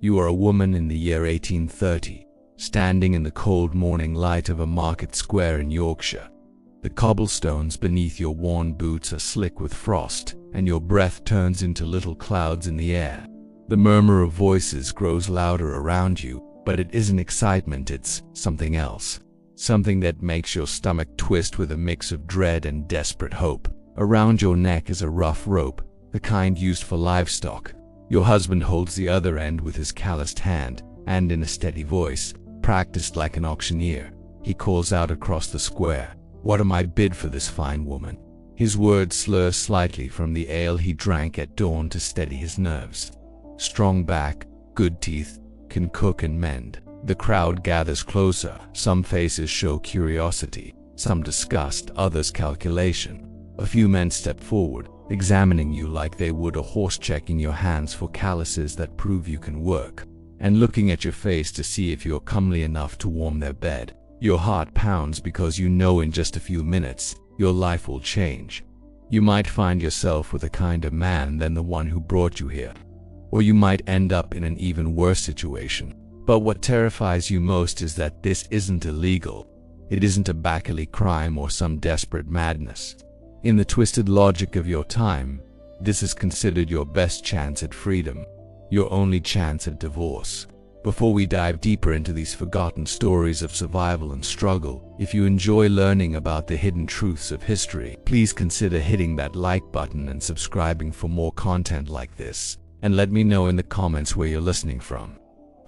You are a woman in the year 1830, standing in the cold morning light of a market square in Yorkshire. The cobblestones beneath your worn boots are slick with frost, and your breath turns into little clouds in the air. The murmur of voices grows louder around you, but it isn't excitement, it's something else. Something that makes your stomach twist with a mix of dread and desperate hope. Around your neck is a rough rope, the kind used for livestock. Your husband holds the other end with his calloused hand, and in a steady voice, practiced like an auctioneer, he calls out across the square, "What am I bid for this fine woman?" His words slur slightly from the ale he drank at dawn to steady his nerves. Strong back, good teeth, can cook and mend. The crowd gathers closer. Some faces show curiosity, some disgust, others calculation. A few men step forward, examining you like they would a horse, checking your hands for calluses that prove you can work, and looking at your face to see if you're comely enough to warm their bed. Your heart pounds because you know in just a few minutes, your life will change. You might find yourself with a kinder man than the one who brought you here. Or you might end up in an even worse situation. But what terrifies you most is that this isn't illegal. It isn't a back-alley crime or some desperate madness. In the twisted logic of your time, this is considered your best chance at freedom, your only chance at divorce. Before we dive deeper into these forgotten stories of survival and struggle, if you enjoy learning about the hidden truths of history, please consider hitting that like button and subscribing for more content like this. And let me know in the comments where you're listening from.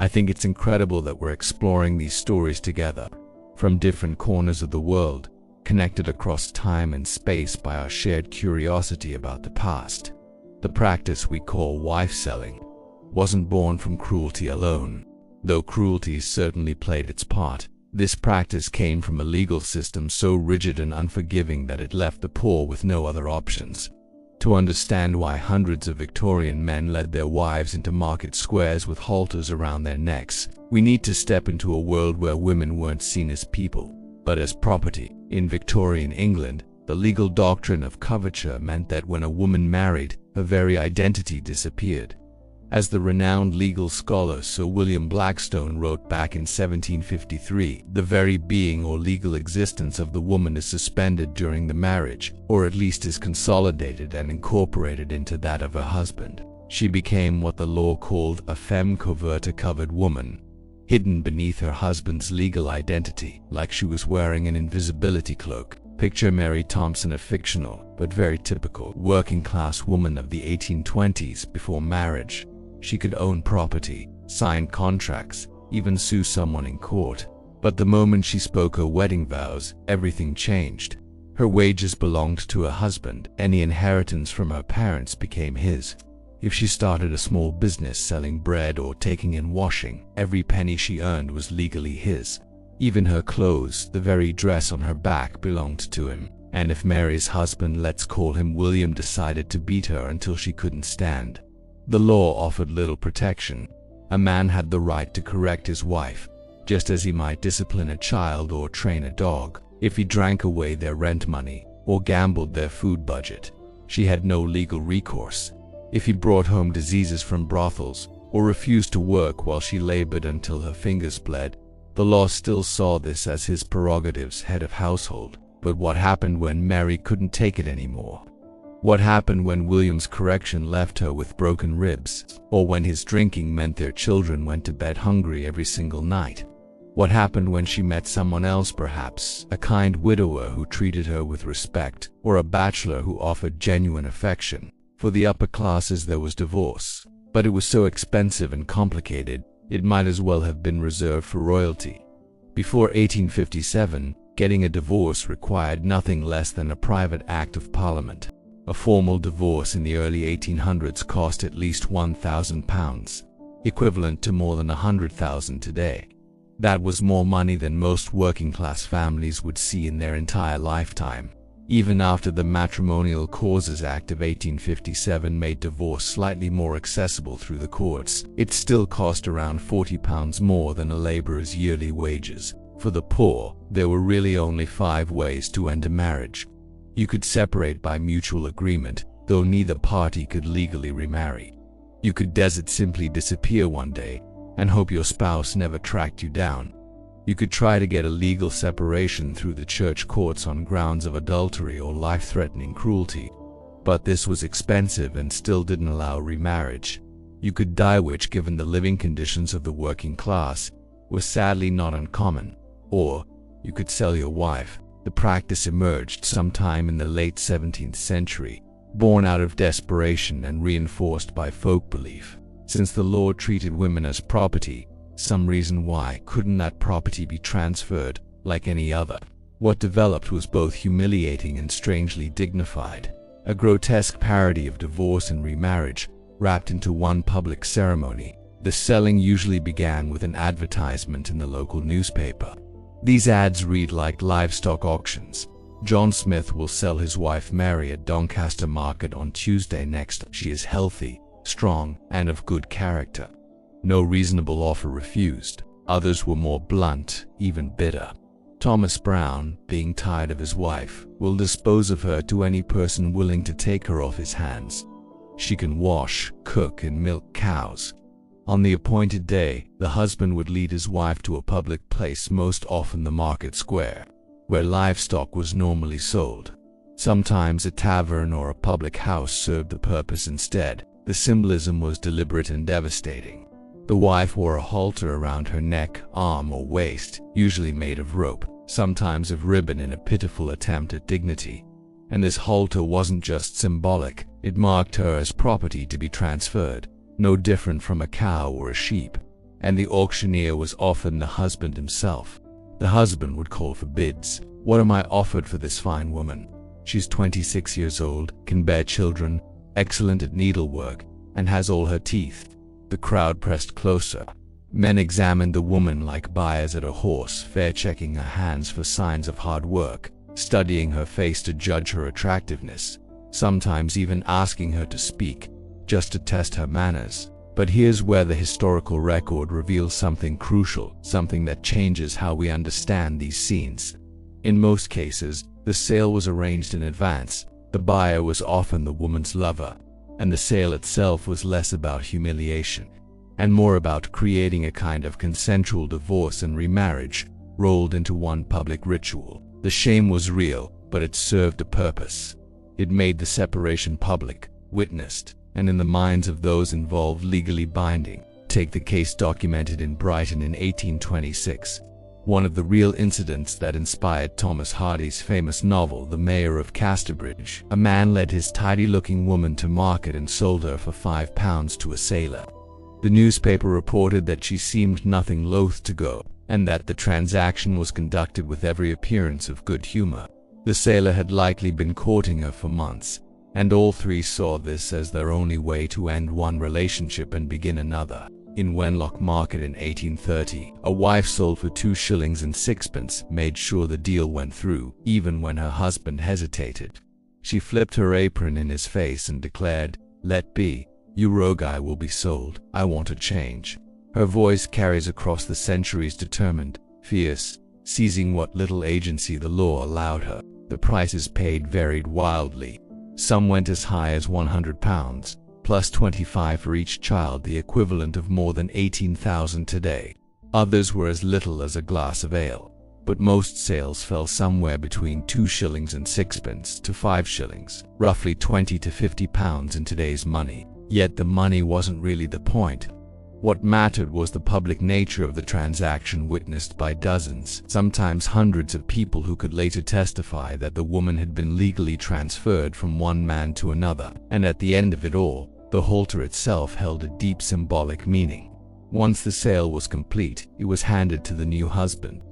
I think it's incredible that we're exploring these stories together, from different corners of the world, connected across time and space by our shared curiosity about the past. The practice we call wife-selling wasn't born from cruelty alone. Though cruelty certainly played its part, this practice came from a legal system so rigid and unforgiving that it left the poor with no other options. To understand why hundreds of Victorian men led their wives into market squares with halters around their necks, we need to step into a world where women weren't seen as people, but as property. In Victorian England, the legal doctrine of coverture meant that when a woman married, her very identity disappeared. As the renowned legal scholar Sir William Blackstone wrote back in 1753, the very being or legal existence of the woman is suspended during the marriage, or at least is consolidated and incorporated into that of her husband. She became what the law called a femme covert, a covered woman, hidden beneath her husband's legal identity, like she was wearing an invisibility cloak. Picture Mary Thompson, a fictional, but very typical, working-class woman of the 1820s before marriage. She could own property, sign contracts, even sue someone in court. But the moment she spoke her wedding vows, everything changed. Her wages belonged to her husband. Any inheritance from her parents became his. If she started a small business selling bread or taking in washing, every penny she earned was legally his. Even her clothes, the very dress on her back, belonged to him. And if Mary's husband, let's call him William, decided to beat her until she couldn't stand, the law offered little protection. A man had the right to correct his wife, just as he might discipline a child or train a dog. If he drank away their rent money or gambled their food budget, she had no legal recourse. If he brought home diseases from brothels or refused to work while she labored until her fingers bled, the law still saw this as his prerogative as head of household. But what happened when Mary couldn't take it anymore? What happened when William's correction left her with broken ribs, or when his drinking meant their children went to bed hungry every single night? What happened when she met someone else, perhaps a kind widower who treated her with respect, or a bachelor who offered genuine affection? For the upper classes there was divorce, but it was so expensive and complicated, it might as well have been reserved for royalty. Before 1857, getting a divorce required nothing less than a private act of parliament. A formal divorce in the early 1800s cost at least £1,000, equivalent to more than £100,000 today. That was more money than most working-class families would see in their entire lifetime. Even after the Matrimonial Causes Act of 1857 made divorce slightly more accessible through the courts, it still cost around £40 more than a labourer's yearly wages. For the poor, there were really only 5 ways to end a marriage. You could separate by mutual agreement, though neither party could legally remarry. You could desert simply disappear one day and hope your spouse never tracked you down. You could try to get a legal separation through the church courts on grounds of adultery or life-threatening cruelty, but this was expensive and still didn't allow remarriage. You could die, which, given the living conditions of the working class, was sadly not uncommon. Or you could sell your wife. The practice emerged sometime in the late 17th century, born out of desperation and reinforced by folk belief. Since the law treated women as property, some reason why couldn't that property be transferred like any other? What developed was both humiliating and strangely dignified, a grotesque parody of divorce and remarriage wrapped into one public ceremony. The selling usually began with an advertisement in the local newspaper. These ads read like livestock auctions. John Smith will sell his wife Mary at Doncaster Market on Tuesday next. She is healthy, strong, and of good character. No reasonable offer refused. Others were more blunt, even bitter. Thomas Brown, being tired of his wife, will dispose of her to any person willing to take her off his hands. She can wash, cook, and milk cows. On the appointed day, the husband would lead his wife to a public place, most often the market square, where livestock was normally sold. Sometimes a tavern or a public house served the purpose instead. The symbolism was deliberate and devastating. The wife wore a halter around her neck, arm, or waist, usually made of rope, sometimes of ribbon, in a pitiful attempt at dignity. And this halter wasn't just symbolic, it marked her as property to be transferred, no different from a cow or a sheep. And the auctioneer was often the husband himself. The husband would call for bids. What am I offered for this fine woman? She's 26 years old, can bear children, excellent at needlework, and has all her teeth. The crowd pressed closer. Men examined the woman like buyers at a horse fair, checking her hands for signs of hard work, studying her face to judge her attractiveness, sometimes even asking her to speak, just to test her manners. But here's where the historical record reveals something crucial, something that changes how we understand these scenes. In most cases, the sale was arranged in advance. The buyer was often the woman's lover, and the sale itself was less about humiliation and more about creating a kind of consensual divorce and remarriage rolled into one public ritual. The shame was real, but it served a purpose. It made the separation public, witnessed, and in the minds of those involved legally binding. Take the case documented in Brighton in 1826. One of the real incidents that inspired Thomas Hardy's famous novel The Mayor of Casterbridge. A man led his tidy-looking woman to market and sold her for £5 to a sailor. The newspaper reported that she seemed nothing loath to go, and that the transaction was conducted with every appearance of good humor. The sailor had likely been courting her for months, and all three saw this as their only way to end one relationship and begin another. In Wenlock Market in 1830, a wife sold for 2 shillings and sixpence made sure the deal went through, even when her husband hesitated. She flipped her apron in his face and declared, "Let be, you rogue, I will be sold. I want a change." Her voice carries across the centuries, determined, fierce, seizing what little agency the law allowed her. The prices paid varied wildly. Some went as high as £100. Plus 25 for each child, the equivalent of more than 18,000 today. Others were as little as a glass of ale. But most sales fell somewhere between 2 shillings and sixpence to 5 shillings, roughly £20 to £50 in today's money. Yet the money wasn't really the point. What mattered was the public nature of the transaction, witnessed by dozens, sometimes hundreds of people who could later testify that the woman had been legally transferred from one man to another. And at the end of it all, the halter itself held a deep symbolic meaning. Once the sale was complete, it was handed to the new husband.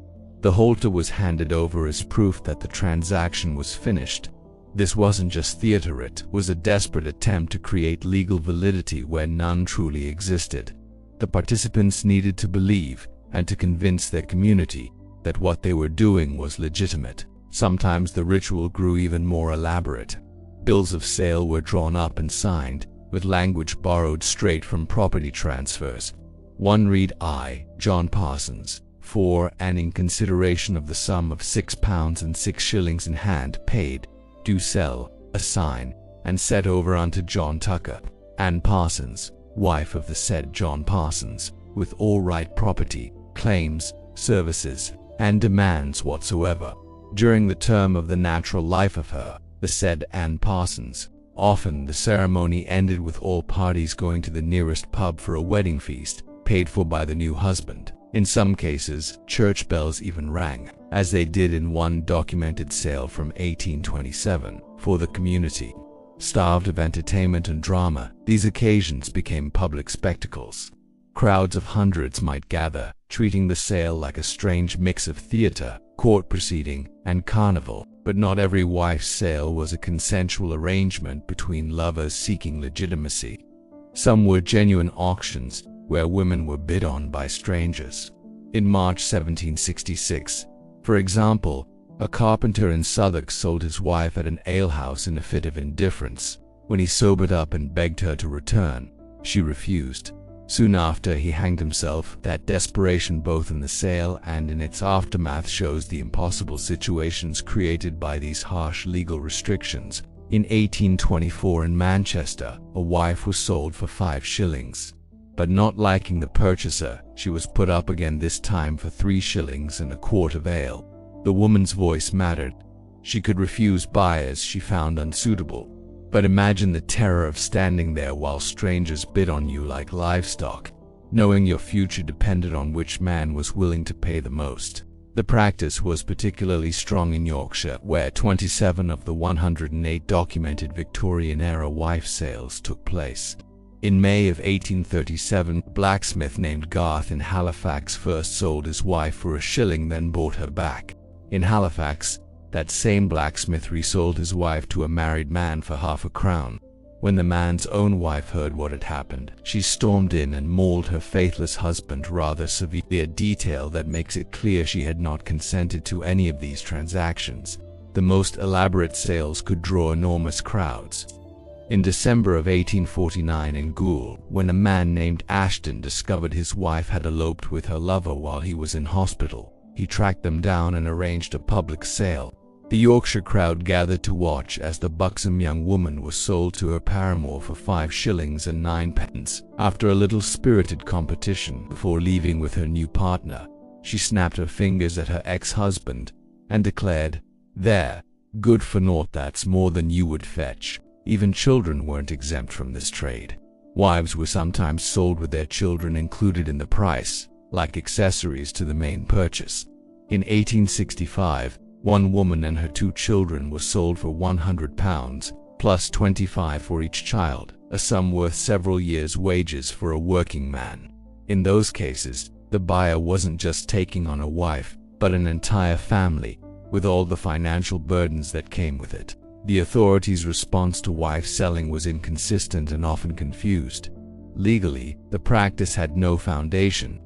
The halter was handed over as proof that the transaction was finished. This wasn't just theater, it was a desperate attempt to create legal validity where none truly existed. The participants needed to believe, and to convince their community, that what they were doing was legitimate. Sometimes the ritual grew even more elaborate. Bills of sale were drawn up and signed, with language borrowed straight from property transfers. One read, "I, John Parsons, for and in consideration of the sum of £6 and 6 shillings in hand paid, do sell, assign, and set over unto John Tucker, and Parsons, wife of the said John Parsons, with all right property, claims, services, and demands whatsoever. During the term of the natural life of her, the said Ann Parsons, often the ceremony ended with all parties going to the nearest pub for a wedding feast, paid for by the new husband. In some cases, church bells even rang, as they did in one documented sale from 1827, for the community. Starved of entertainment and drama, these occasions became public spectacles. Crowds of hundreds might gather, treating the sale like a strange mix of theater, court proceeding, and carnival. But not every wife's sale was a consensual arrangement between lovers seeking legitimacy. Some were genuine auctions, where women were bid on by strangers. In March 1766, for example, a carpenter in Southwark sold his wife at an alehouse in a fit of indifference. When he sobered up and begged her to return, she refused. Soon after, he hanged himself. That desperation, both in the sale and in its aftermath, shows the impossible situations created by these harsh legal restrictions. In 1824 in Manchester, a wife was sold for 5 shillings. But not liking the purchaser, she was put up again, this time for 3 shillings and a quart of ale. The woman's voice mattered. She could refuse buyers she found unsuitable. But imagine the terror of standing there while strangers bid on you like livestock, knowing your future depended on which man was willing to pay the most. The practice was particularly strong in Yorkshire, where 27 of the 108 documented Victorian-era wife sales took place. In May of 1837, a blacksmith named Garth in Halifax first sold his wife for a shilling, then bought her back. In Halifax, that same blacksmith resold his wife to a married man for half a crown. When the man's own wife heard what had happened, she stormed in and mauled her faithless husband rather severely, a detail that makes it clear she had not consented to any of these transactions. The most elaborate sales could draw enormous crowds. In December of 1849 in Goole, when a man named Ashton discovered his wife had eloped with her lover while he was in hospital, he tracked them down and arranged a public sale. The Yorkshire crowd gathered to watch as the buxom young woman was sold to her paramour for 5 shillings and 9 pence. After a little spirited competition before leaving with her new partner, she snapped her fingers at her ex-husband and declared, "There, good for naught, that's more than you would fetch." Even children weren't exempt from this trade. Wives were sometimes sold with their children included in the price, like accessories to the main purchase. In 1865, one woman and her 2 children were sold for £100, plus 25 for each child, a sum worth several years' wages for a working man. In those cases, the buyer wasn't just taking on a wife, but an entire family, with all the financial burdens that came with it. The authorities' response to wife selling was inconsistent and often confused. Legally, the practice had no foundation.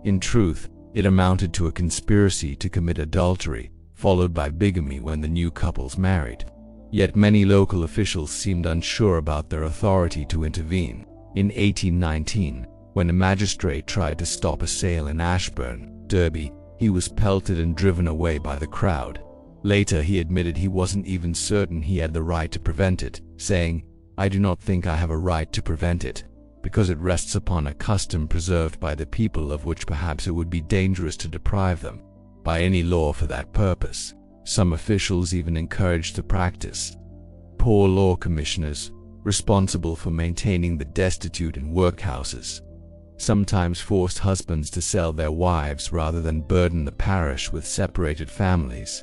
In truth, it amounted to a conspiracy to commit adultery, followed by bigamy when the new couples married. Yet many local officials seemed unsure about their authority to intervene. In 1819, when a magistrate tried to stop a sale in Ashburn, Derby, he was pelted and driven away by the crowd. Later, he admitted he wasn't even certain he had the right to prevent it, saying, "I do not think I have a right to prevent it, because it rests upon a custom preserved by the people, of which perhaps it would be dangerous to deprive them by any law for that purpose." Some officials even encouraged the practice. Poor law commissioners, responsible for maintaining the destitute in workhouses, sometimes forced husbands to sell their wives rather than burden the parish with separated families.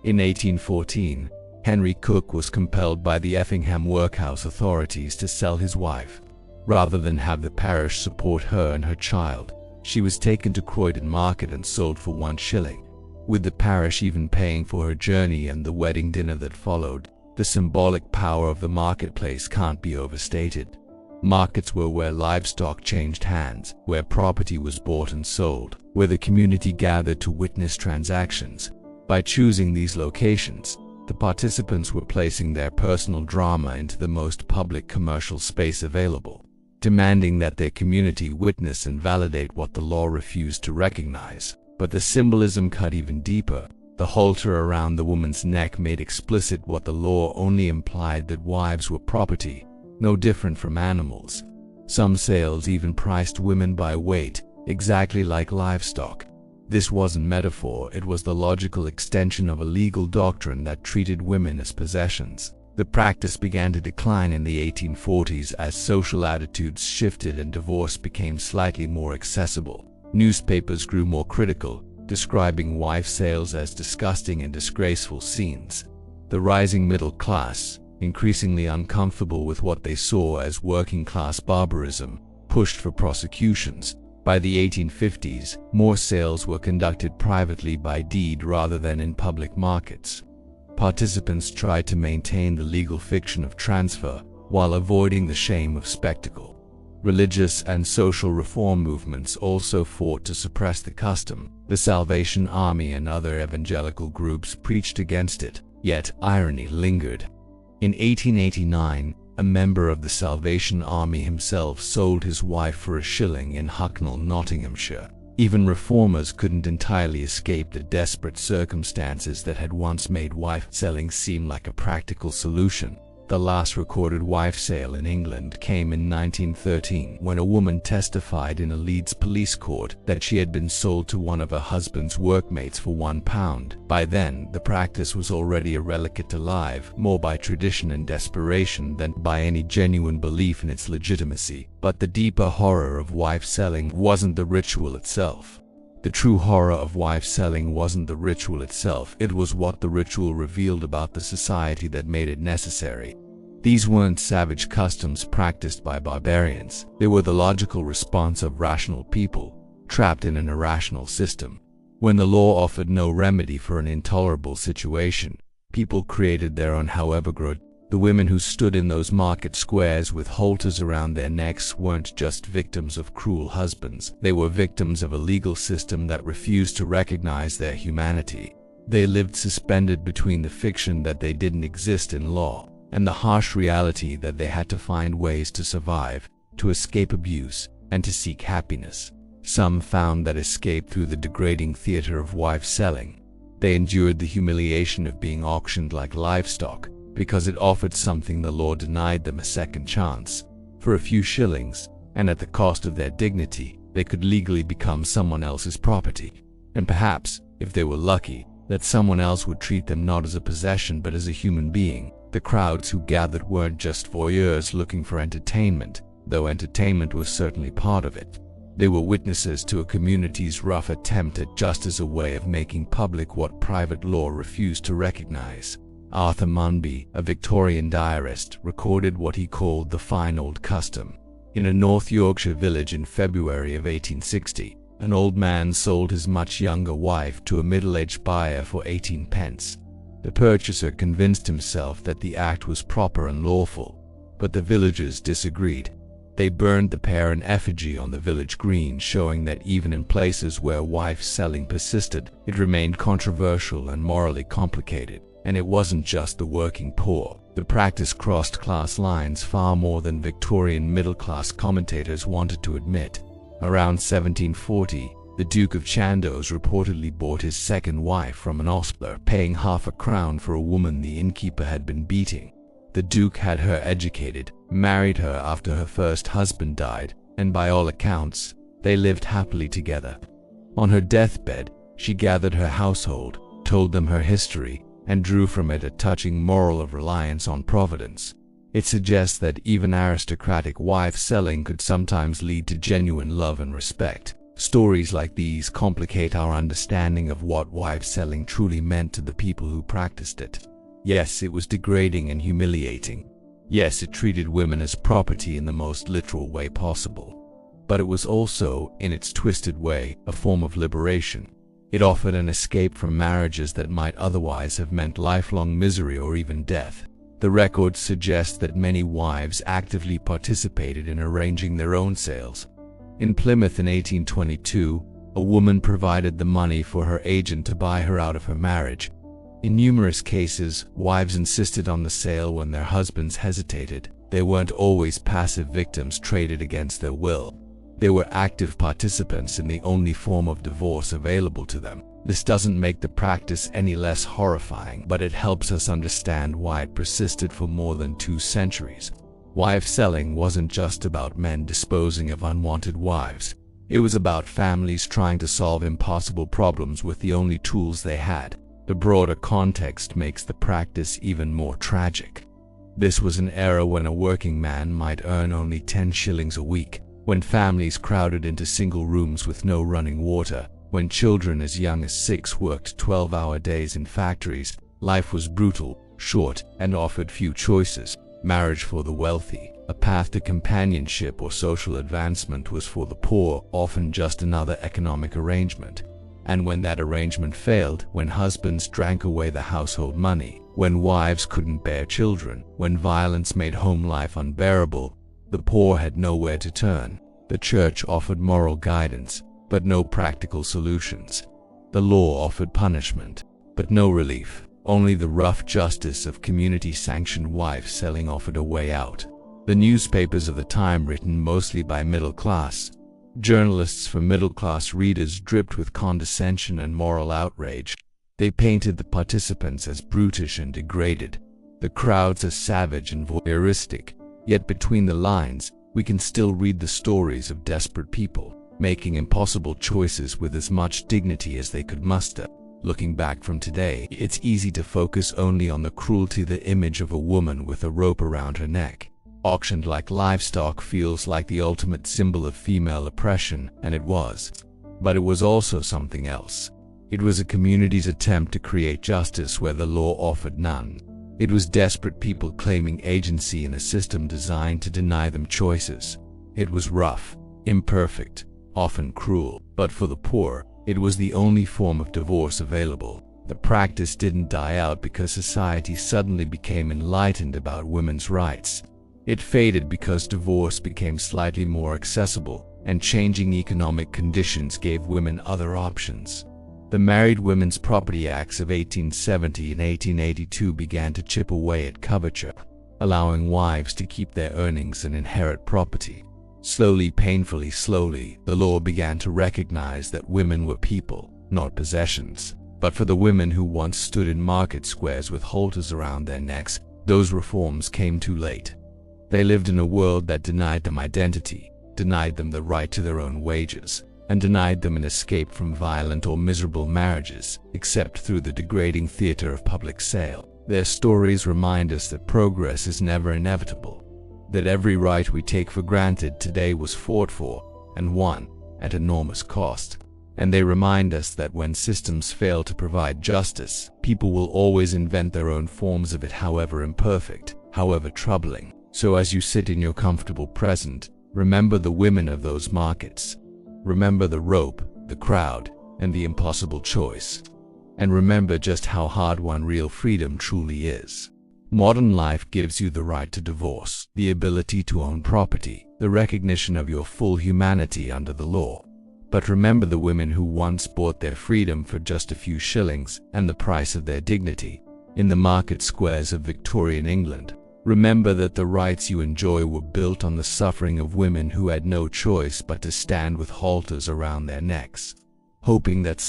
In 1814, Henry Cook was compelled by the Effingham workhouse authorities to sell his wife. Rather than have the parish support her and her child, she was taken to Croydon Market and sold for 1 shilling. With the parish even paying for her journey and the wedding dinner that followed, the symbolic power of the marketplace can't be overstated. Markets were where livestock changed hands, where property was bought and sold, where the community gathered to witness transactions. By choosing these locations, the participants were placing their personal drama into the most public commercial space available, demanding that their community witness and validate what the law refused to recognize. But the symbolism cut even deeper. The halter around the woman's neck made explicit what the law only implied, that wives were property, no different from animals. Some sales even priced women by weight, exactly like livestock. This wasn't metaphor, it was the logical extension of a legal doctrine that treated women as possessions. The practice began to decline in the 1840s as social attitudes shifted and divorce became slightly more accessible. Newspapers grew more critical, describing wife sales as disgusting and disgraceful scenes. The rising middle class, increasingly uncomfortable with what they saw as working-class barbarism, pushed for prosecutions. By the 1850s, more sales were conducted privately by deed rather than in public markets. Participants tried to maintain the legal fiction of transfer while avoiding the shame of spectacle. Religious and social reform movements also fought to suppress the custom. The Salvation Army and other evangelical groups preached against it, yet irony lingered. In 1889, a member of the Salvation Army himself sold his wife for a shilling in Hucknall, Nottinghamshire. Even reformers couldn't entirely escape the desperate circumstances that had once made wife selling seem like a practical solution. The last recorded wife sale in England came in 1913 when a woman testified in a Leeds police court that she had been sold to one of her husband's workmates for £1. By then, the practice was already a relicate alive, more by tradition and desperation than by any genuine belief in its legitimacy. But the deeper horror of wife selling wasn't the ritual itself. The true horror of wife selling wasn't the ritual itself, it was what the ritual revealed about the society that made it necessary. These weren't savage customs practiced by barbarians, they were the logical response of rational people, trapped in an irrational system. When the law offered no remedy for an intolerable situation, people created their own, however grotesque. The women who stood in those market squares with halters around their necks weren't just victims of cruel husbands, they were victims of a legal system that refused to recognize their humanity. They lived suspended between the fiction that they didn't exist in law, and the harsh reality that they had to find ways to survive, to escape abuse, and to seek happiness. Some found that escape through the degrading theater of wife selling. They endured the humiliation of being auctioned like livestock, because it offered something the law denied them: a second chance. For a few shillings, and at the cost of their dignity, they could legally become someone else's property. And perhaps, if they were lucky, that someone else would treat them not as a possession but as a human being. The crowds who gathered weren't just voyeurs looking for entertainment, though entertainment was certainly part of it. They were witnesses to a community's rough attempt at justice, a way of making public what private law refused to recognize. Arthur Munby, a Victorian diarist, recorded what he called the fine old custom. In a North Yorkshire village in February of 1860, an old man sold his much younger wife to a middle-aged buyer for 18 pence. The purchaser convinced himself that the act was proper and lawful, but the villagers disagreed. They burned the pair in effigy on the village green, showing that even in places where wife selling persisted, it remained controversial and morally complicated. And it wasn't just the working poor. The practice crossed class lines far more than Victorian middle-class commentators wanted to admit. Around 1740, the Duke of Chandos reportedly bought his second wife from an ostler, paying half a crown for a woman the innkeeper had been beating. The Duke had her educated, married her after her first husband died, and by all accounts, they lived happily together. On her deathbed, she gathered her household, told them her history, and drew from it a touching moral of reliance on Providence. It suggests that even aristocratic wife selling could sometimes lead to genuine love and respect. Stories like these complicate our understanding of what wife selling truly meant to the people who practiced it. Yes, it was degrading and humiliating. Yes, it treated women as property in the most literal way possible. But it was also, in its twisted way, a form of liberation. It offered an escape from marriages that might otherwise have meant lifelong misery or even death. The records suggest that many wives actively participated in arranging their own sales. In Plymouth in 1822, a woman provided the money for her agent to buy her out of her marriage. In numerous cases, wives insisted on the sale when their husbands hesitated. They weren't always passive victims traded against their will. They were active participants in the only form of divorce available to them. This doesn't make the practice any less horrifying, but it helps us understand why it persisted for more than 2 centuries. Wife selling wasn't just about men disposing of unwanted wives. It was about families trying to solve impossible problems with the only tools they had. The broader context makes the practice even more tragic. This was an era when a working man might earn only 10 shillings a week, when families crowded into single rooms with no running water, when children as young as 6 worked 12-hour days in factories. Life was brutal, short, and offered few choices. Marriage for the wealthy, a path to companionship or social advancement, was for the poor, often just another economic arrangement. And when that arrangement failed, when husbands drank away the household money, when wives couldn't bear children, when violence made home life unbearable, the poor had nowhere to turn. The church offered moral guidance, but no practical solutions. The law offered punishment, but no relief. Only the rough justice of community-sanctioned wife selling offered a way out. The newspapers of the time, written mostly by middle-class journalists for middle-class readers, dripped with condescension and moral outrage. They painted the participants as brutish and degraded, the crowds as savage and voyeuristic. Yet between the lines, we can still read the stories of desperate people, making impossible choices with as much dignity as they could muster. Looking back from today, it's easy to focus only on the cruelty. The image of a woman with a rope around her neck, auctioned like livestock, feels like the ultimate symbol of female oppression, and it was. But it was also something else. It was a community's attempt to create justice where the law offered none. It was desperate people claiming agency in a system designed to deny them choices. It was rough, imperfect, often cruel, but for the poor, it was the only form of divorce available. The practice didn't die out because society suddenly became enlightened about women's rights. It faded because divorce became slightly more accessible, and changing economic conditions gave women other options. The Married Women's Property Acts of 1870 and 1882 began to chip away at coverture, allowing wives to keep their earnings and inherit property. Slowly, painfully slowly, the law began to recognize that women were people, not possessions. But for the women who once stood in market squares with halters around their necks, those reforms came too late. They lived in a world that denied them identity, denied them the right to their own wages, and denied them an escape from violent or miserable marriages, except through the degrading theater of public sale. Their stories remind us that progress is never inevitable, that every right we take for granted today was fought for and won at enormous cost. And they remind us that when systems fail to provide justice, people will always invent their own forms of it, however imperfect, however troubling. So as you sit in your comfortable present, remember the women of those markets. Remember the rope, the crowd, and the impossible choice. And remember just how hard won real freedom truly is. Modern life gives you the right to divorce, the ability to own property, the recognition of your full humanity under the law. But remember the women who once bought their freedom for just a few shillings and the price of their dignity in the market squares of Victorian England. Remember that the rights you enjoy were built on the suffering of women who had no choice but to stand with halters around their necks, hoping that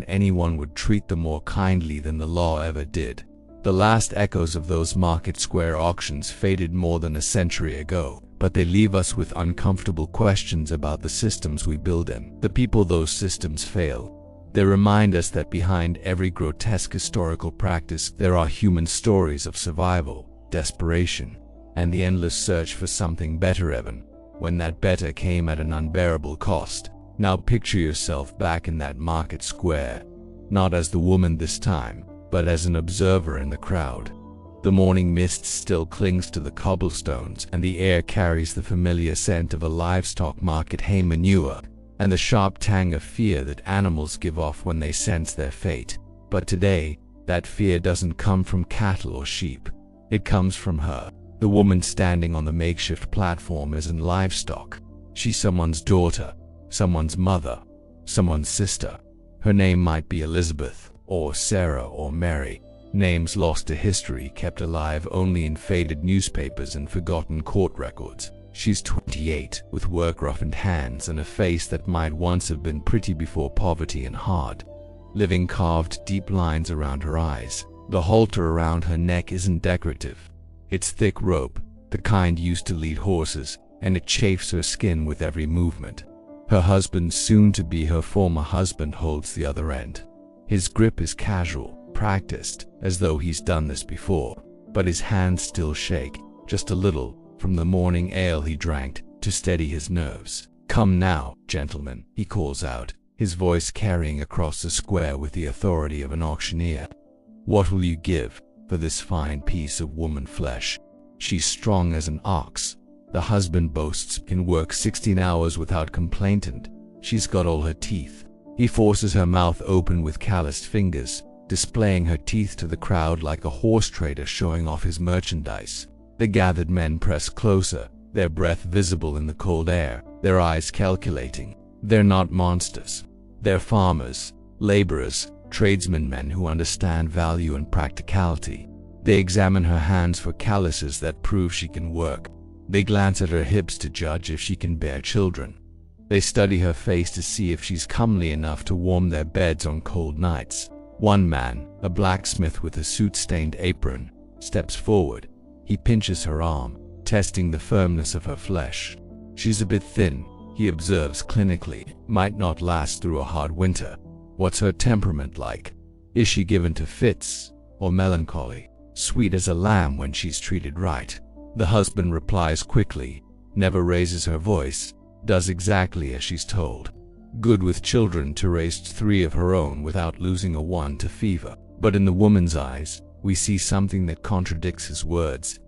anyone would treat them more kindly than the law ever did. The last echoes of those market square auctions faded more than a century ago, but they leave us with uncomfortable questions about the systems we build in, the people those systems fail. They remind us that behind every grotesque historical practice, there are human stories of survival, desperation, and the endless search for something better, even when that better came at an unbearable cost. Now picture yourself back in that market square, not as the woman this time, but as an observer in the crowd. The morning mist still clings to the cobblestones, and the air carries the familiar scent of a livestock market hay manure, and the sharp tang of fear that animals give off when they sense their fate. But today, that fear doesn't come from cattle or sheep. It comes from her. The woman standing on the makeshift platform isn't livestock. She's someone's daughter, someone's mother, someone's sister. Her name might be Elizabeth, or Sarah, or Mary. Names lost to history, kept alive only in faded newspapers and forgotten court records. She's 28, with work-roughened hands and a face that might once have been pretty before poverty and hard living carved deep lines around her eyes. The halter around her neck isn't decorative. It's thick rope, the kind used to lead horses, and it chafes her skin with every movement. Her husband, soon to be her former husband, holds the other end. His grip is casual, practiced, as though he's done this before, but his hands still shake, just a little, from the morning ale he drank, to steady his nerves. "Come now, gentlemen," he calls out, his voice carrying across the square with the authority of an auctioneer. "What will you give for this fine piece of woman flesh? She's strong as an ox," the husband boasts, "can work 16 hours without complaint, and she's got all her teeth." He forces her mouth open with calloused fingers, displaying her teeth to the crowd like a horse trader showing off his merchandise. The gathered men press closer, their breath visible in the cold air, their eyes calculating. They're not monsters. They're farmers, laborers, tradesmen, men who understand value and practicality. They examine her hands for calluses that prove she can work. They glance at her hips to judge if she can bear children. They study her face to see if she's comely enough to warm their beds on cold nights. One man, a blacksmith with a soot-stained apron, steps forward. He pinches her arm, testing the firmness of her flesh. "She's a bit thin," he observes clinically. "Might not last through a hard winter." "What's her temperament like? Is she given to fits or melancholy?" "Sweet as a lamb when she's treated right." The husband replies quickly, never raises her voice, does exactly as she's told. Good with children to raise 3 of her own without losing a one to fever. But in the woman's eyes, we see something that contradicts his words.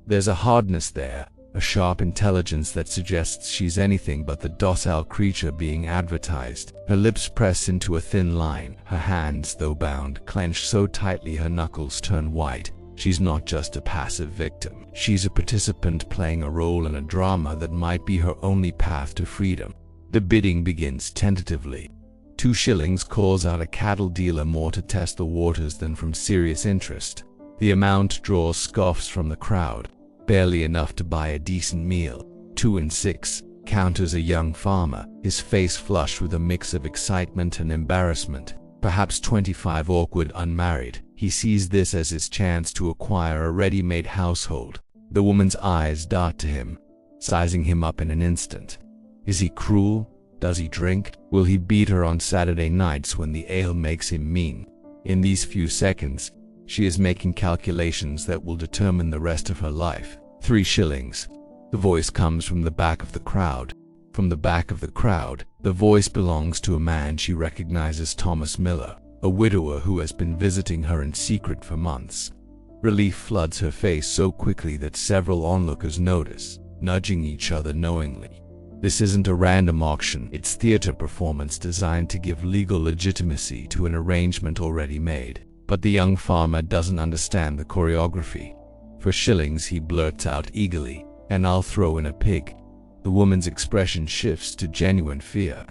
There's a hardness there, a sharp intelligence that suggests she's anything but the docile creature being advertised. Her lips press into a thin line, her hands, though bound, clench so tightly her knuckles turn white. She's not just a passive victim. She's a participant playing a role in a drama that might be her only path to freedom. The bidding begins tentatively. 2 shillings calls out a cattle dealer more to test the waters than from serious interest. The amount draws scoffs from the crowd. Barely enough to buy a decent meal. 2 and 6 counters a young farmer, his face flushed with a mix of excitement and embarrassment. Perhaps 25, awkward, unmarried. He sees this as his chance to acquire a ready-made household. The woman's eyes dart to him, sizing him up in an instant. Is he cruel? Does he drink? Will he beat her on Saturday nights when the ale makes him mean? In these few seconds, she is making calculations that will determine the rest of her life. 3 shillings. The voice comes from the back of the crowd. From the back of the crowd, the voice belongs to a man she recognizes, Thomas Miller, a widower who has been visiting her in secret for months. Relief floods her face so quickly that several onlookers notice, nudging each other knowingly. This isn't a random auction, it's theater performance designed to give legal legitimacy to an arrangement already made. But the young farmer doesn't understand the choreography. For shillings, he blurts out eagerly, "And I'll throw in a pig." The woman's expression shifts to genuine fear.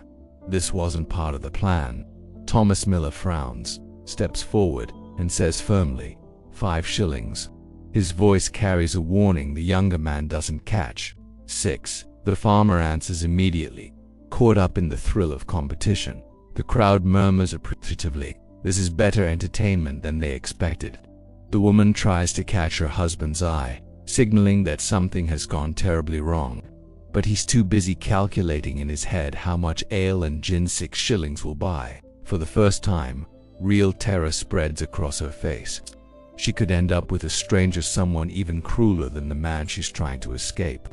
This wasn't part of the plan. Thomas Miller frowns, steps forward, and says firmly, 5 shillings. His voice carries a warning the younger man doesn't catch. 6. The farmer answers immediately, caught up in the thrill of competition. The crowd murmurs appreciatively. This is better entertainment than they expected. The woman tries to catch her husband's eye, signaling that something has gone terribly wrong. But he's too busy calculating in his head how much ale and gin 6 shillings will buy. For the first time, real terror spreads across her face. She could end up with a stranger, someone even crueler than the man she's trying to escape.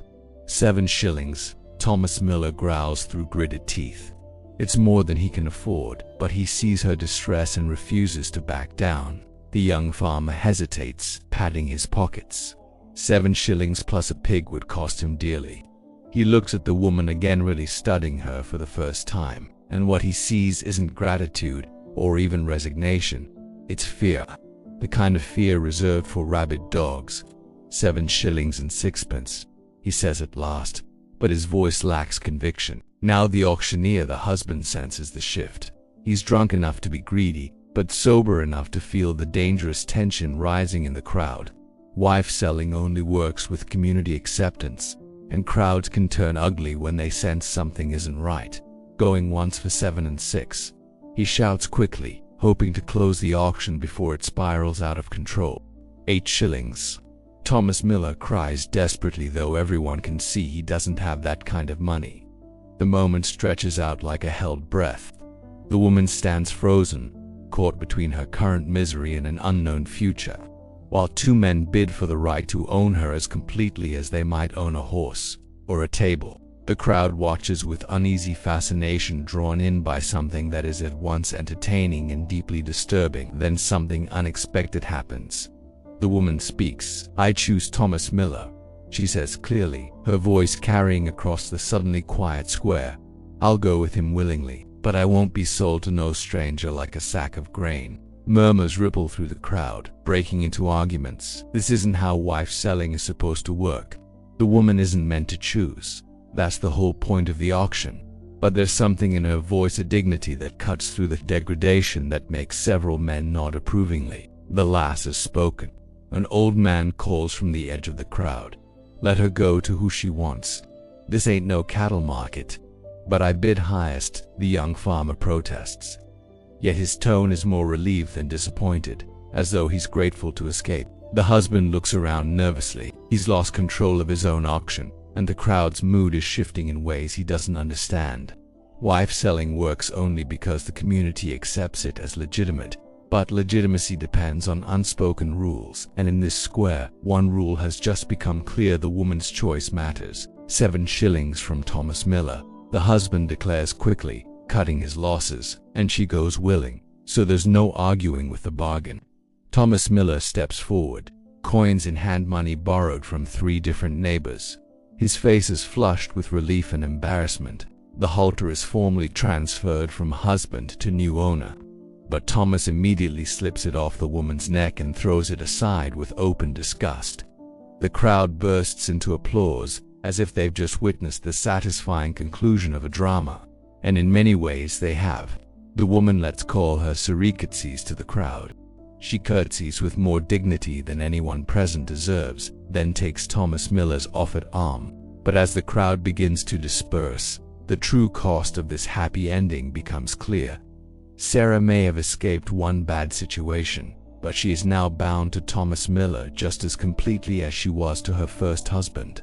7 shillings, Thomas Miller growls through gritted teeth. It's more than he can afford, but he sees her distress and refuses to back down. The young farmer hesitates, patting his pockets. 7 shillings plus a pig would cost him dearly. He looks at the woman again, really studying her for the first time, and what he sees isn't gratitude or even resignation. It's fear, the kind of fear reserved for rabid dogs. 7 shillings and 6pence, he says at last, but his voice lacks conviction. Now the auctioneer, the husband, senses the shift. He's drunk enough to be greedy, but sober enough to feel the dangerous tension rising in the crowd. Wife selling only works with community acceptance, and crowds can turn ugly when they sense something isn't right. Going once for 7 and 6. He shouts quickly, hoping to close the auction before it spirals out of control. 8 shillings. Thomas Miller cries desperately, though everyone can see he doesn't have that kind of money. The moment stretches out like a held breath. The woman stands frozen, caught between her current misery and an unknown future, while two men bid for the right to own her as completely as they might own a horse or a table. The crowd watches with uneasy fascination, drawn in by something that is at once entertaining and deeply disturbing. Then something unexpected happens. The woman speaks. "I choose Thomas Miller," she says clearly, her voice carrying across the suddenly quiet square. "I'll go with him willingly, but I won't be sold to no stranger like a sack of grain." Murmurs ripple through the crowd, breaking into arguments. This isn't how wife selling is supposed to work. The woman isn't meant to choose. That's the whole point of the auction. But there's something in her voice, a dignity that cuts through the degradation, that makes several men nod approvingly. The last has spoken. An old man calls from the edge of the crowd. "Let her go to who she wants. This ain't no cattle market." "But I bid highest," the young farmer protests. Yet his tone is more relieved than disappointed, as though he's grateful to escape. The husband looks around nervously. He's lost control of his own auction, and the crowd's mood is shifting in ways he doesn't understand. Wife selling works only because the community accepts it as legitimate. But legitimacy depends on unspoken rules, and in this square, one rule has just become clear: the woman's choice matters. 7 shillings from Thomas Miller, the husband declares quickly, cutting his losses, and she goes willing, so there's no arguing with the bargain. Thomas Miller steps forward, coins in hand, money borrowed from 3 different neighbors. His face is flushed with relief and embarrassment. The halter is formally transferred from husband to new owner. But Thomas immediately slips it off the woman's neck and throws it aside with open disgust. The crowd bursts into applause, as if they've just witnessed the satisfying conclusion of a drama. And in many ways they have. The woman lets call her surrogacies to the crowd. She curtsies with more dignity than anyone present deserves, then takes Thomas Miller's offered arm. But as the crowd begins to disperse, the true cost of this happy ending becomes clear. Sarah may have escaped one bad situation, but she is now bound to Thomas Miller just as completely as she was to her first husband.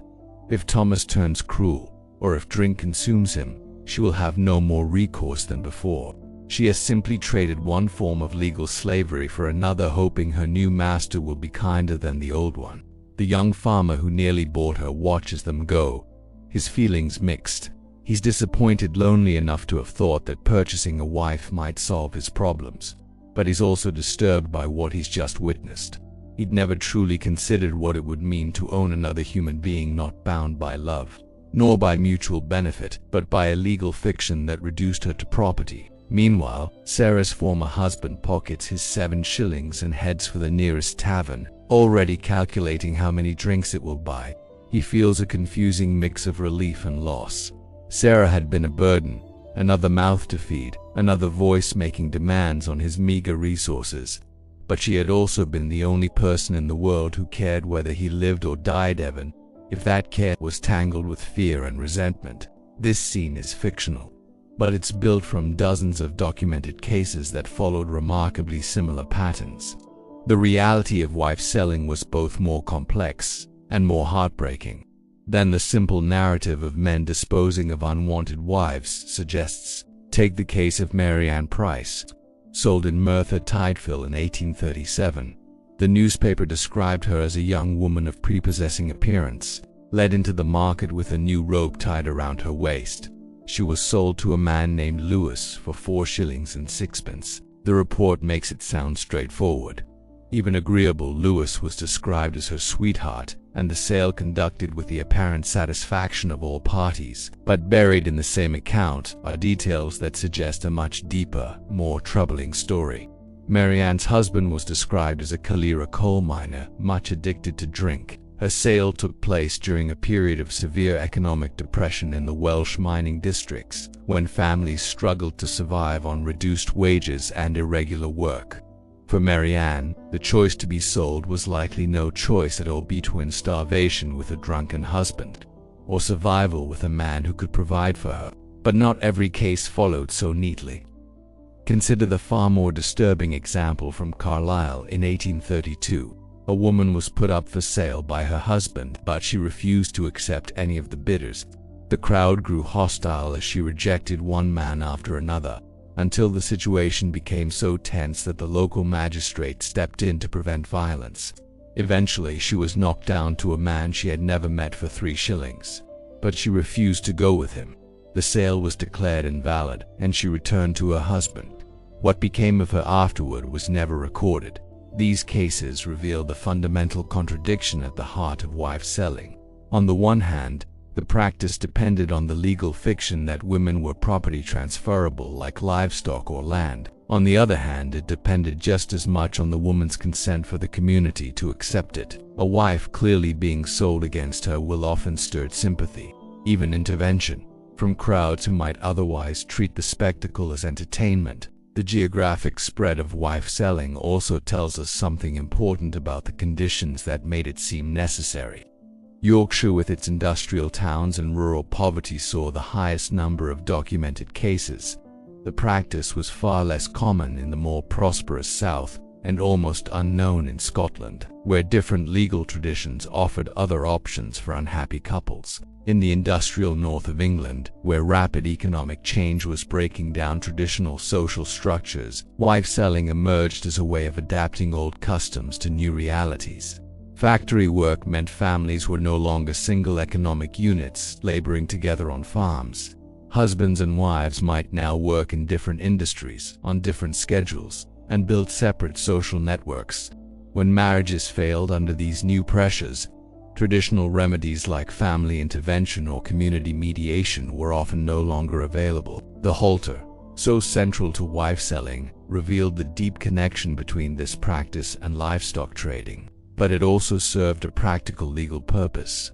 If Thomas turns cruel, or if drink consumes him, she will have no more recourse than before. She has simply traded one form of legal slavery for another, hoping her new master will be kinder than the old one. The young farmer who nearly bought her watches them go, his feelings mixed. He's disappointed, lonely enough to have thought that purchasing a wife might solve his problems. But he's also disturbed by what he's just witnessed. He'd never truly considered what it would mean to own another human being, not bound by love, nor by mutual benefit, but by a legal fiction that reduced her to property. Meanwhile, Sarah's former husband pockets his 7 shillings and heads for the nearest tavern, already calculating how many drinks it will buy. He feels a confusing mix of relief and loss. Sarah had been a burden, another mouth to feed, another voice making demands on his meager resources. But she had also been the only person in the world who cared whether he lived or died, even if that care was tangled with fear and resentment. This scene is fictional, but it's built from dozens of documented cases that followed remarkably similar patterns. The reality of wife selling was both more complex and more heartbreaking than the simple narrative of men disposing of unwanted wives suggests. Take the case of Mary Ann Price, sold in Merthyr Tydfil in 1837. The newspaper described her as a young woman of prepossessing appearance, led into the market with a new rope tied around her waist. She was sold to a man named Lewis for 4 shillings and 6pence. The report makes it sound straightforward. Even agreeable, Lewis was described as her sweetheart, and the sale conducted with the apparent satisfaction of all parties. But buried in the same account are details that suggest a much deeper, more troubling story. Mary Ann's husband was described as a Calera coal miner, much addicted to drink. Her sale took place during a period of severe economic depression in the Welsh mining districts, when families struggled to survive on reduced wages and irregular work. For Mary Ann, the choice to be sold was likely no choice at all, between starvation with a drunken husband, or survival with a man who could provide for her. But not every case followed so neatly. Consider the far more disturbing example from Carlisle in 1832. A woman was put up for sale by her husband, but she refused to accept any of the bidders. The crowd grew hostile as she rejected one man after another, until the situation became so tense that the local magistrate stepped in to prevent violence. Eventually, she was knocked down to a man she had never met for 3 shillings. But she refused to go with him. The sale was declared invalid, and she returned to her husband. What became of her afterward was never recorded. These cases reveal the fundamental contradiction at the heart of wife selling. On the one hand, the practice depended on the legal fiction that women were property transferable like livestock or land. On the other hand, it depended just as much on the woman's consent for the community to accept it. A wife clearly being sold against her will often stir sympathy, even intervention, from crowds who might otherwise treat the spectacle as entertainment. The geographic spread of wife selling also tells us something important about the conditions that made it seem necessary. Yorkshire, with its industrial towns and rural poverty, saw the highest number of documented cases. The practice was far less common in the more prosperous south and almost unknown in Scotland, where different legal traditions offered other options for unhappy couples. In the industrial north of England, where rapid economic change was breaking down traditional social structures, wife selling emerged as a way of adapting old customs to new realities. Factory work meant families were no longer single economic units laboring together on farms. Husbands and wives might now work in different industries, on different schedules, and build separate social networks. When marriages failed under these new pressures, traditional remedies like family intervention or community mediation were often no longer available. The halter, so central to wife selling, revealed the deep connection between this practice and livestock trading, but it also served a practical legal purpose.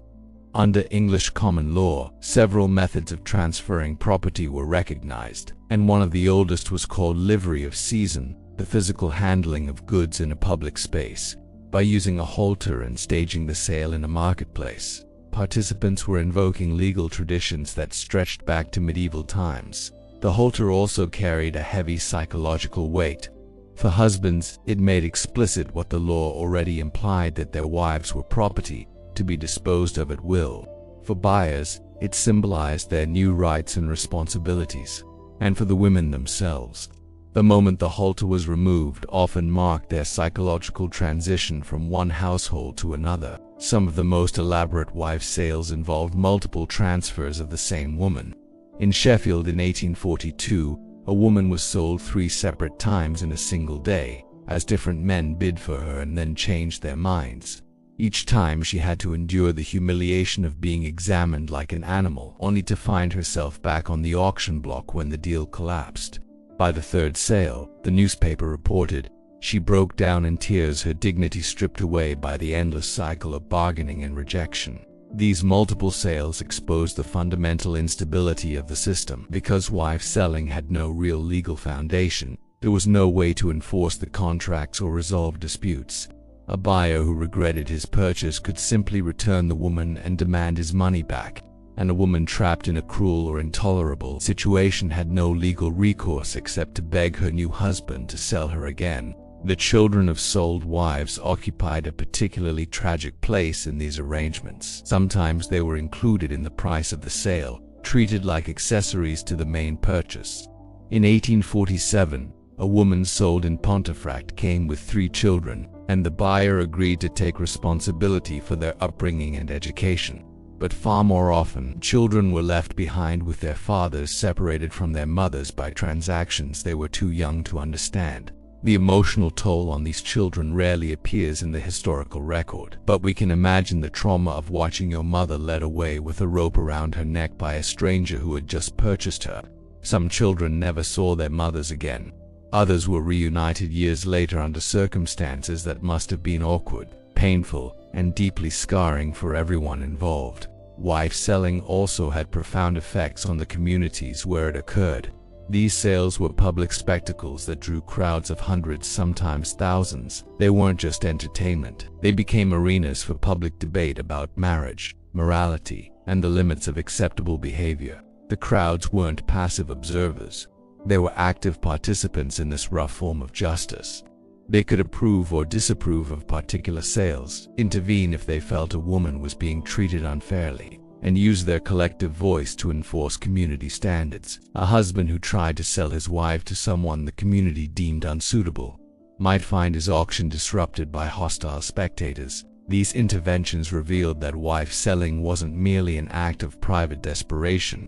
Under English common law, several methods of transferring property were recognized, and one of the oldest was called livery of season, the physical handling of goods in a public space. By using a halter and staging the sale in a marketplace, participants were invoking legal traditions that stretched back to medieval times. The halter also carried a heavy psychological weight. For husbands, it made explicit what the law already implied, that their wives were property, to be disposed of at will. For buyers, it symbolized their new rights and responsibilities. And for the women themselves, the moment the halter was removed often marked their psychological transition from one household to another. Some of the most elaborate wife sales involved multiple transfers of the same woman. In Sheffield in 1842, a woman was sold 3 separate times in a single day, as different men bid for her and then changed their minds. Each time she had to endure the humiliation of being examined like an animal, only to find herself back on the auction block when the deal collapsed. By the 3rd sale, the newspaper reported, she broke down in tears, her dignity stripped away by the endless cycle of bargaining and rejection. These multiple sales exposed the fundamental instability of the system. Because wife selling had no real legal foundation, there was no way to enforce the contracts or resolve disputes. A buyer who regretted his purchase could simply return the woman and demand his money back, and a woman trapped in a cruel or intolerable situation had no legal recourse except to beg her new husband to sell her again. The children of sold wives occupied a particularly tragic place in these arrangements. Sometimes they were included in the price of the sale, treated like accessories to the main purchase. In 1847, a woman sold in Pontefract came with 3 children, and the buyer agreed to take responsibility for their upbringing and education. But far more often, children were left behind with their fathers, separated from their mothers by transactions they were too young to understand. The emotional toll on these children rarely appears in the historical record, but we can imagine the trauma of watching your mother led away with a rope around her neck by a stranger who had just purchased her. Some children never saw their mothers again. Others were reunited years later under circumstances that must have been awkward, painful, and deeply scarring for everyone involved. Wife selling also had profound effects on the communities where it occurred. These sales were public spectacles that drew crowds of hundreds, sometimes thousands. They weren't just entertainment. They became arenas for public debate about marriage, morality, and the limits of acceptable behavior. The crowds weren't passive observers. They were active participants in this rough form of justice. They could approve or disapprove of particular sales, intervene if they felt a woman was being treated unfairly, and use their collective voice to enforce community standards. A husband who tried to sell his wife to someone the community deemed unsuitable might find his auction disrupted by hostile spectators. These interventions revealed that wife selling wasn't merely an act of private desperation.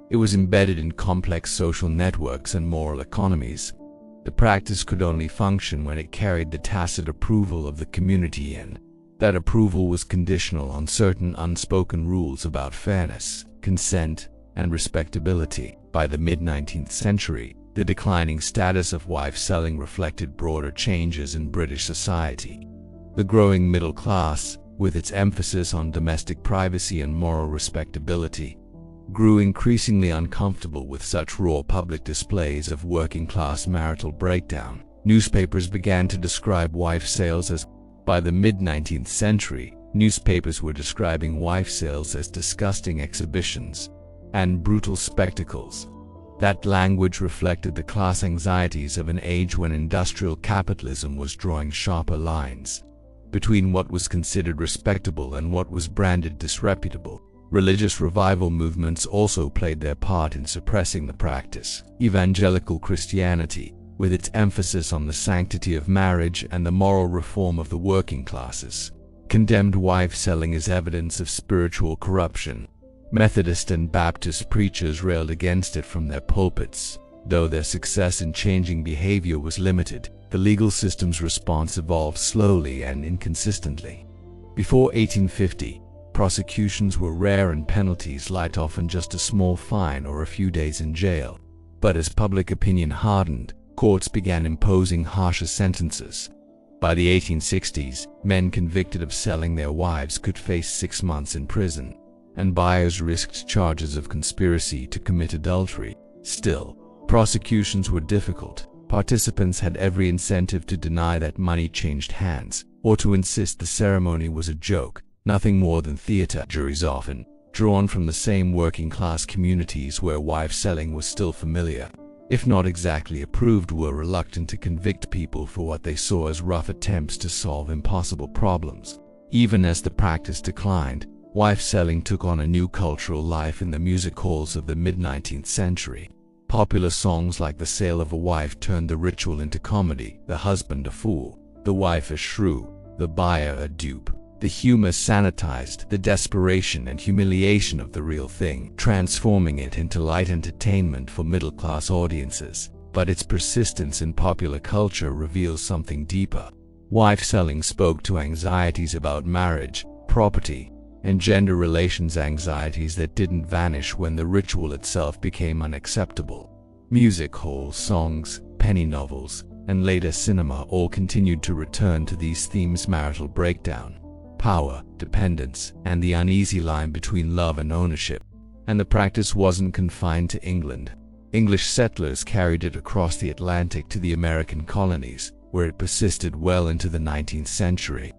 It was embedded in complex social networks and moral economies. The practice could only function when it carried the tacit approval of the community, and that approval was conditional on certain unspoken rules about fairness, consent, and respectability. By the mid-19th century, the declining status of wife selling reflected broader changes in British society. The growing middle class, with its emphasis on domestic privacy and moral respectability, grew increasingly uncomfortable with such raw public displays of working-class marital breakdown. Newspapers began to describe wife sales as By the mid-19th century, newspapers were describing wife sales as disgusting exhibitions and brutal spectacles. That language reflected the class anxieties of an age when industrial capitalism was drawing sharper lines between what was considered respectable and what was branded disreputable. Religious revival movements also played their part in suppressing the practice. Evangelical Christianity, with its emphasis on the sanctity of marriage and the moral reform of the working classes, condemned wife selling as evidence of spiritual corruption. Methodist and Baptist preachers railed against it from their pulpits. Though their success in changing behavior was limited, the legal system's response evolved slowly and inconsistently. Before 1850, prosecutions were rare and penalties light, often just a small fine or a few days in jail. But as public opinion hardened, courts began imposing harsher sentences. By the 1860s, men convicted of selling their wives could face 6 months in prison, and buyers risked charges of conspiracy to commit adultery. Still, prosecutions were difficult. Participants had every incentive to deny that money changed hands, or to insist the ceremony was a joke, nothing more than theater. Juries, often drawn from the same working-class communities where wife selling was still familiar, if not exactly approved, were reluctant to convict people for what they saw as rough attempts to solve impossible problems. Even as the practice declined, wife selling took on a new cultural life in the music halls of the mid-19th century. Popular songs like The Sale of a Wife turned the ritual into comedy, the husband a fool, the wife a shrew, the buyer a dupe. The humor sanitized the desperation and humiliation of the real thing, transforming it into light entertainment for middle-class audiences. But its persistence in popular culture reveals something deeper. Wife selling spoke to anxieties about marriage, property, and gender relations, anxieties that didn't vanish when the ritual itself became unacceptable. Music halls, songs, penny novels, and later cinema all continued to return to these themes: marital breakdown, power, dependence, and the uneasy line between love and ownership. And the practice wasn't confined to England. English settlers carried it across the Atlantic to the American colonies, where it persisted well into the 19th century.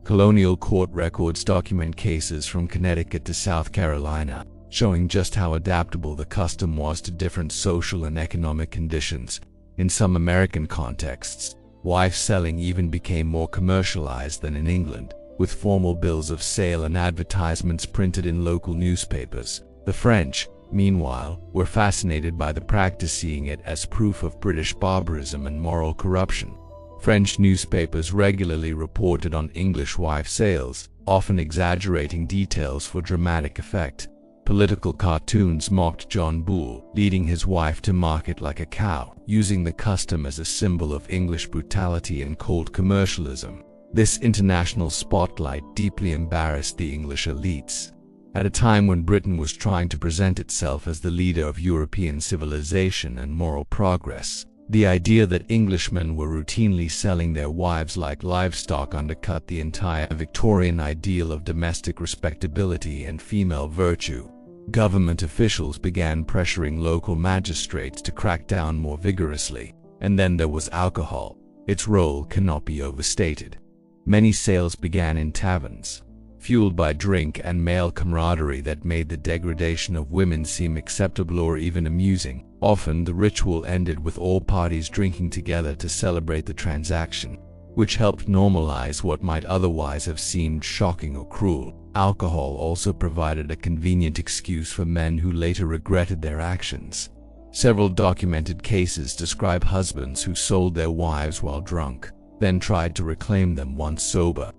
Colonial court records document cases from Connecticut to South Carolina, showing just how adaptable the custom was to different social and economic conditions. In some American contexts, wife selling even became more commercialized than in England, with formal bills of sale and advertisements printed in local newspapers. The French, meanwhile, were fascinated by the practice, seeing it as proof of British barbarism and moral corruption. French newspapers regularly reported on English wife sales, often exaggerating details for dramatic effect. Political cartoons mocked John Bull, leading his wife to market like a cow, using the custom as a symbol of English brutality and cold commercialism. This international spotlight deeply embarrassed the English elites. At a time when Britain was trying to present itself as the leader of European civilization and moral progress, the idea that Englishmen were routinely selling their wives like livestock undercut the entire Victorian ideal of domestic respectability and female virtue. Government officials began pressuring local magistrates to crack down more vigorously. And then there was alcohol. Its role cannot be overstated. Many sales began in taverns. fueled by drink and male camaraderie that made the degradation of women seem acceptable or even amusing. Often, the ritual ended with all parties drinking together to celebrate the transaction, which helped normalize what might otherwise have seemed shocking or cruel. Alcohol also provided a convenient excuse for men who later regretted their actions. Several documented cases describe husbands who sold their wives while drunk, then tried to reclaim them once sober.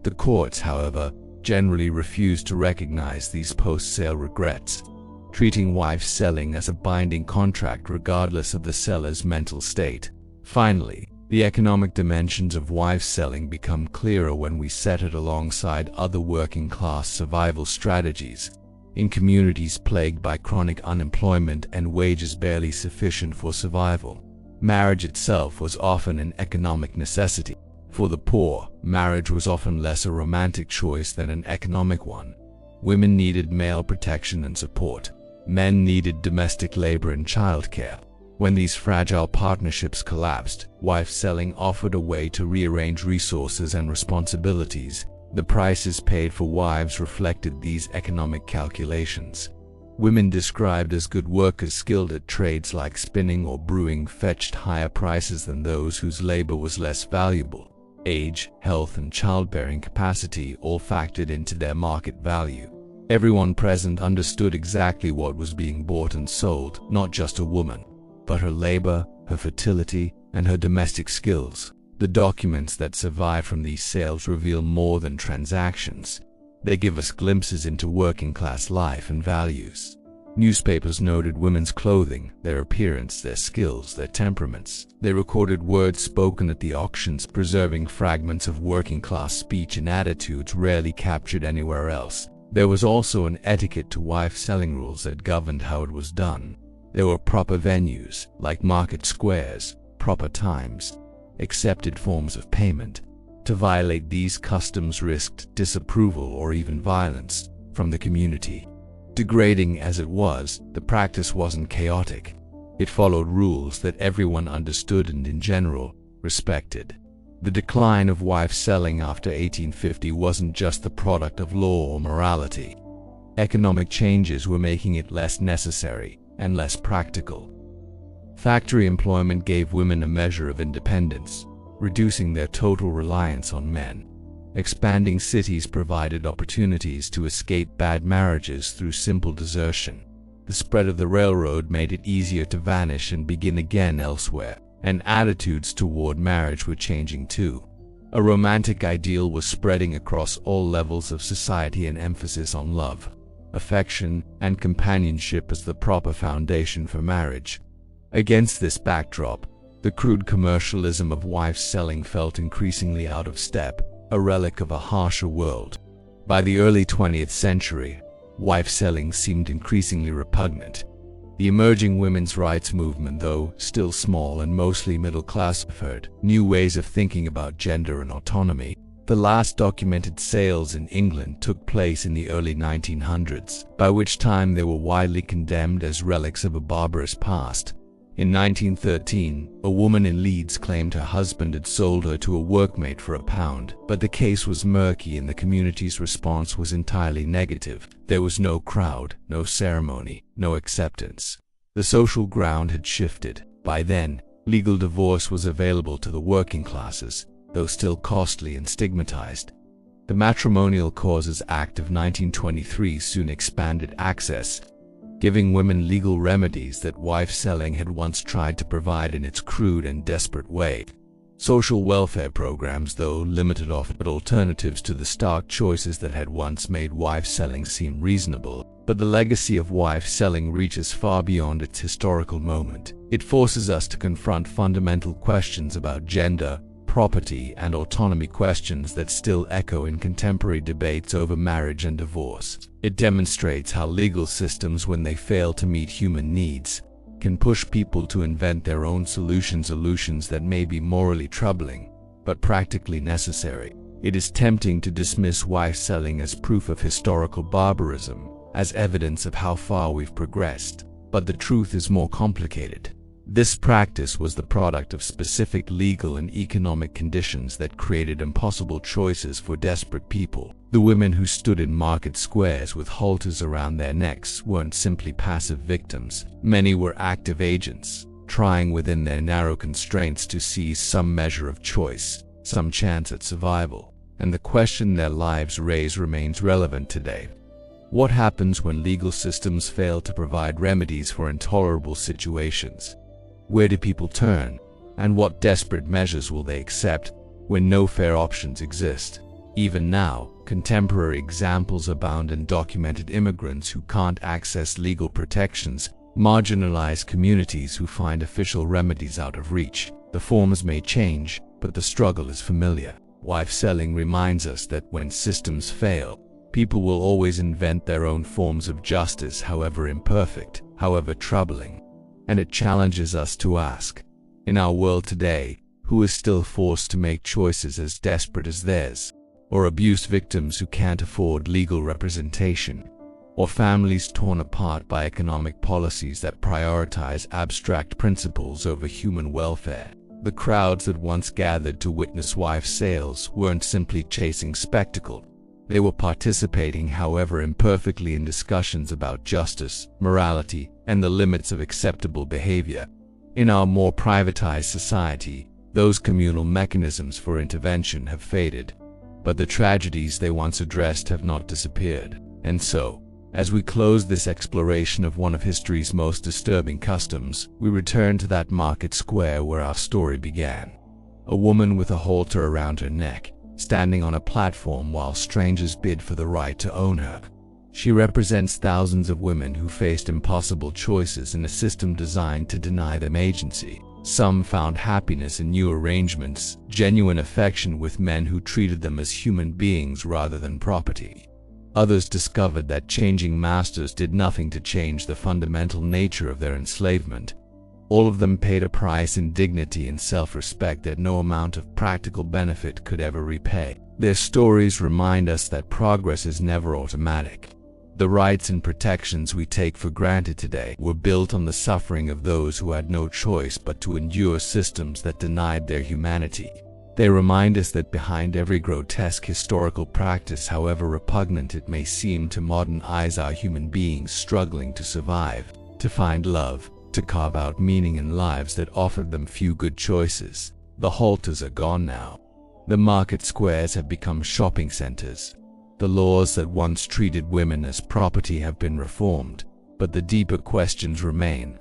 The courts, however, generally refused to recognize these post-sale regrets, treating wife selling as a binding contract regardless of the seller's mental state. Finally, the economic dimensions of wife selling become clearer when we set it alongside other working-class survival strategies. In communities plagued by chronic unemployment and wages barely sufficient for survival, marriage itself was often an economic necessity. For the poor, marriage was often less a romantic choice than an economic one. Women needed male protection and support. Men needed domestic labor and childcare. When these fragile partnerships collapsed, wife selling offered a way to rearrange resources and responsibilities. The prices paid for wives reflected these economic calculations. Women described as good workers skilled at trades like spinning or brewing fetched higher prices than those whose labor was less valuable. Age, health, and childbearing capacity all factored into their market value. Everyone present understood exactly what was being bought and sold, not just a woman, but her labor, her fertility, and her domestic skills. The documents that survive from these sales reveal more than transactions. They give us glimpses into working-class life and values. Newspapers noted women's clothing, their appearance, their skills, their temperaments. They recorded words spoken at the auctions, preserving fragments of working-class speech and attitudes rarely captured anywhere else. There was also an etiquette to wife-selling rules that governed how it was done. There were proper venues, like market squares, proper times, accepted forms of payment. To violate these customs risked disapproval or even violence from the community. Degrading as it was, the practice wasn't chaotic. It followed rules that everyone understood and, in general, respected. The decline of wife selling after 1850 wasn't just the product of law or morality. Economic changes were making it less necessary and less practical. Factory employment gave women a measure of independence, reducing their total reliance on men. Expanding cities provided opportunities to escape bad marriages through simple desertion. The spread of the railroad made it easier to vanish and begin again elsewhere, and attitudes toward marriage were changing too. A romantic ideal was spreading across all levels of society, an emphasis on love, affection, and companionship as the proper foundation for marriage. Against this backdrop, the crude commercialism of wife selling felt increasingly out of step, a relic of a harsher world. By the early 20th century, wife selling seemed increasingly repugnant. The emerging women's rights movement, though still small and mostly middle-class, offered new ways of thinking about gender and autonomy. The last documented sales in England took place in the early 1900s, by which time they were widely condemned as relics of a barbarous past. In 1913, a woman in Leeds claimed her husband had sold her to a workmate for £1, but the case was murky and the community's response was entirely negative. There was no crowd, no ceremony, no acceptance. The social ground had shifted. By then, legal divorce was available to the working classes, though still costly and stigmatized. The Matrimonial Causes Act of 1923 soon expanded access, giving women legal remedies that wife selling had once tried to provide in its crude and desperate way. Social welfare programs, though limited, offered alternatives to the stark choices that had once made wife selling seem reasonable. But the legacy of wife selling reaches far beyond its historical moment. It forces us to confront fundamental questions about gender, property, and autonomy, questions that still echo in contemporary debates over marriage and divorce. It demonstrates how legal systems, when they fail to meet human needs, can push people to invent their own solutions that may be morally troubling, but practically necessary. It is tempting to dismiss wife selling as proof of historical barbarism, as evidence of how far we've progressed. But the truth is more complicated. This practice was the product of specific legal and economic conditions that created impossible choices for desperate people. The women who stood in market squares with halters around their necks weren't simply passive victims. Many were active agents, trying within their narrow constraints to seize some measure of choice, some chance at survival. And the question their lives raise remains relevant today. What happens when legal systems fail to provide remedies for intolerable situations? Where do people turn? And what desperate measures will they accept when no fair options exist? Even now, contemporary examples abound in documented immigrants who can't access legal protections, marginalized communities who find official remedies out of reach. The forms may change, but the struggle is familiar. Wife selling reminds us that when systems fail, people will always invent their own forms of justice, however imperfect, however troubling. And it challenges us to ask, in our world today, who is still forced to make choices as desperate as theirs? Or abuse victims who can't afford legal representation? Or families torn apart by economic policies that prioritize abstract principles over human welfare? The crowds that once gathered to witness wife sales weren't simply chasing spectacle. They were participating, however imperfectly, in discussions about justice, morality, and the limits of acceptable behavior. In our more privatized society, those communal mechanisms for intervention have faded, but the tragedies they once addressed have not disappeared. And so, as we close this exploration of one of history's most disturbing customs, we return to that market square where our story began. A woman with a halter around her neck, standing on a platform while strangers bid for the right to own her. She represents thousands of women who faced impossible choices in a system designed to deny them agency. Some found happiness in new arrangements, genuine affection with men who treated them as human beings rather than property. Others discovered that changing masters did nothing to change the fundamental nature of their enslavement. All of them paid a price in dignity and self-respect that no amount of practical benefit could ever repay. Their stories remind us that progress is never automatic. The rights and protections we take for granted today were built on the suffering of those who had no choice but to endure systems that denied their humanity. They remind us that behind every grotesque historical practice, however repugnant it may seem to modern eyes, are human beings struggling to survive, to find love, to carve out meaning in lives that offered them few good choices. The halters are gone now. The market squares have become shopping centers. The laws that once treated women as property have been reformed, but the deeper questions remain.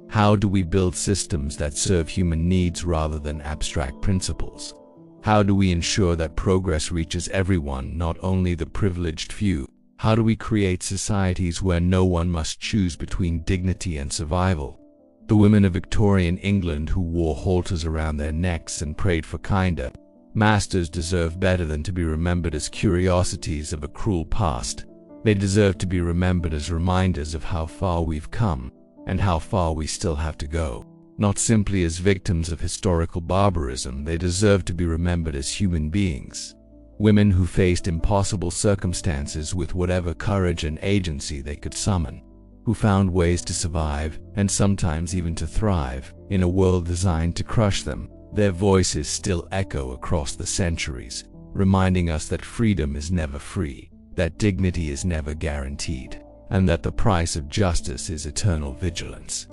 How do we build systems that serve human needs rather than abstract principles? How do we ensure that progress reaches everyone, not only the privileged few? How do we create societies where no one must choose between dignity and survival? The women of Victorian England who wore halters around their necks and prayed for kinder masters deserve better than to be remembered as curiosities of a cruel past. They deserve to be remembered as reminders of how far we've come and how far we still have to go. Not simply as victims of historical barbarism, they deserve to be remembered as human beings. Women who faced impossible circumstances with whatever courage and agency they could summon, who found ways to survive and sometimes even to thrive in a world designed to crush them. Their voices still echo across the centuries, reminding us that freedom is never free, that dignity is never guaranteed, and that the price of justice is eternal vigilance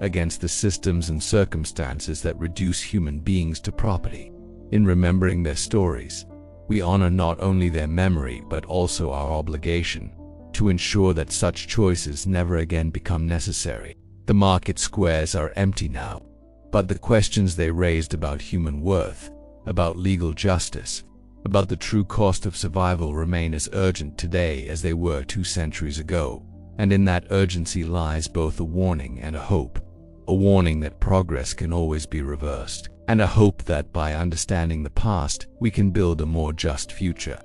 against the systems and circumstances that reduce human beings to property. In remembering their stories, we honor not only their memory but also our obligation to ensure that such choices never again become necessary. The market squares are empty now, but the questions they raised about human worth, about legal justice, about the true cost of survival remain as urgent today as they were 2 centuries ago. And in that urgency lies both a warning and a hope. A warning that progress can always be reversed, and a hope that by understanding the past, we can build a more just future.